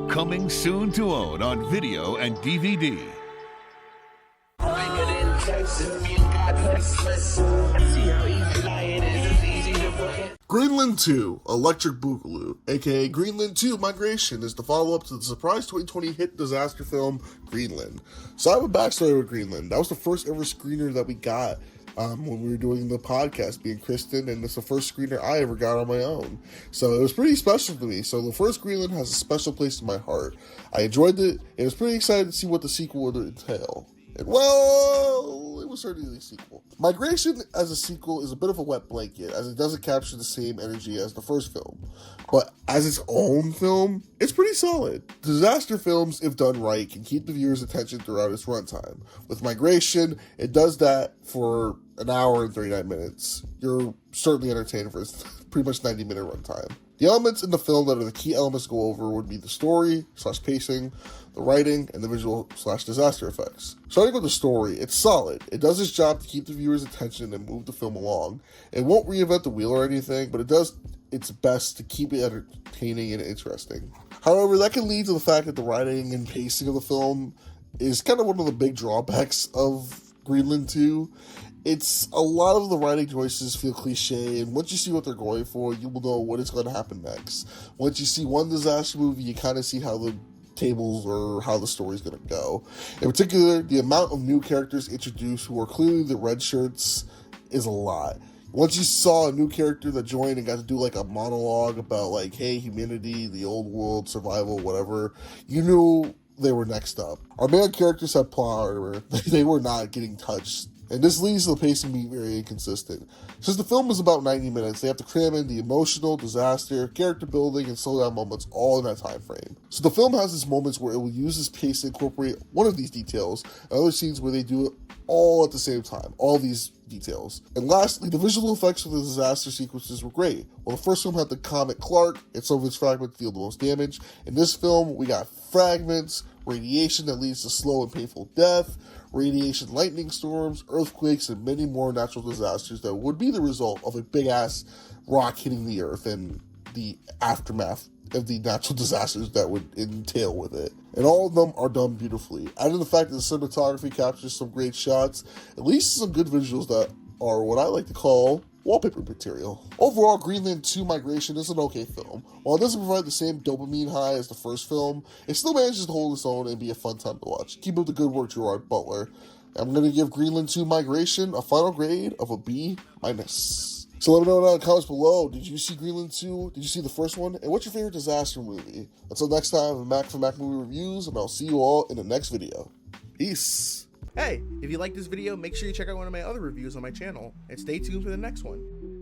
Coming soon to own on video and DVD. Greenland 2, Electric Boogaloo, aka Greenland 2 Migration, is the follow-up to the surprise 2020 hit disaster film, Greenland. So I have a backstory with Greenland. That was the first ever screener that we got when we were doing the podcast, being Kristen, and it's the first screener I ever got on my own. So it was pretty special to me. So the first Greenland has a special place in my heart. I enjoyed it, and I was pretty excited to see what the sequel would entail. And well, it was certainly a sequel. Migration as a sequel is a bit of a wet blanket, as it doesn't capture the same energy as the first film. But as its own film, it's pretty solid. Disaster films, if done right, can keep the viewer's attention throughout its runtime. With Migration, it does that for an hour and 39 minutes. You're certainly entertained for its pretty much 90-minute runtime. The elements in the film that are the key elements to go over would be the story/pacing, the writing, and the visual/disaster effects. Starting with the story, it's solid. It does its job to keep the viewer's attention and move the film along. It won't reinvent the wheel or anything, but it does its best to keep it entertaining and interesting. However, that can lead to the fact that the writing and pacing of the film is kind of one of the big drawbacks of Greenland 2. It's a lot of the writing choices feel cliche, and once you see what they're going for, you will know what is going to happen next. Once you see one disaster movie, you kind of see how the tables or how the story's going to go. In particular, the amount of new characters introduced who are clearly the red shirts is a lot. Once you saw a new character that joined and got to do like a monologue about like, hey, humanity, the old world, survival, whatever, you knew they were next up. Our main characters had plot armor. They were not getting touched. And this leads to the pacing being very inconsistent. Since the film is about 90 minutes, they have to cram in the emotional, disaster, character building, and slow down moments all in that time frame. So the film has its moments where it will use its pace to incorporate one of these details, and other scenes where they do it all at the same time, all these details. And lastly, the visual effects of the disaster sequences were great. While the first film had the comet Clark, and some of its fragments deal the most damage, in this film we got fragments, radiation that leads to slow and painful death, radiation lightning storms, earthquakes, and many more natural disasters that would be the result of a big-ass rock hitting the earth and the aftermath of the natural disasters that would entail with it. And all of them are done beautifully. Adding the fact that the cinematography captures some great shots, at least some good visuals that are what I like to call wallpaper material. Overall, Greenland 2 Migration is an okay film. While it doesn't provide the same dopamine high as the first film, it still manages to hold its own and be a fun time to watch. Keep up the good work, Gerard Butler. I'm going to give Greenland 2 Migration a final grade of a B-. So let me know down in the comments below, did you see Greenland 2? Did you see the first one? And what's your favorite disaster movie? Until next time, I'm Mac from Mac Movie Reviews, and I'll see you all in the next video. Peace. Hey, if you like this video, make sure you check out one of my other reviews on my channel, and stay tuned for the next one.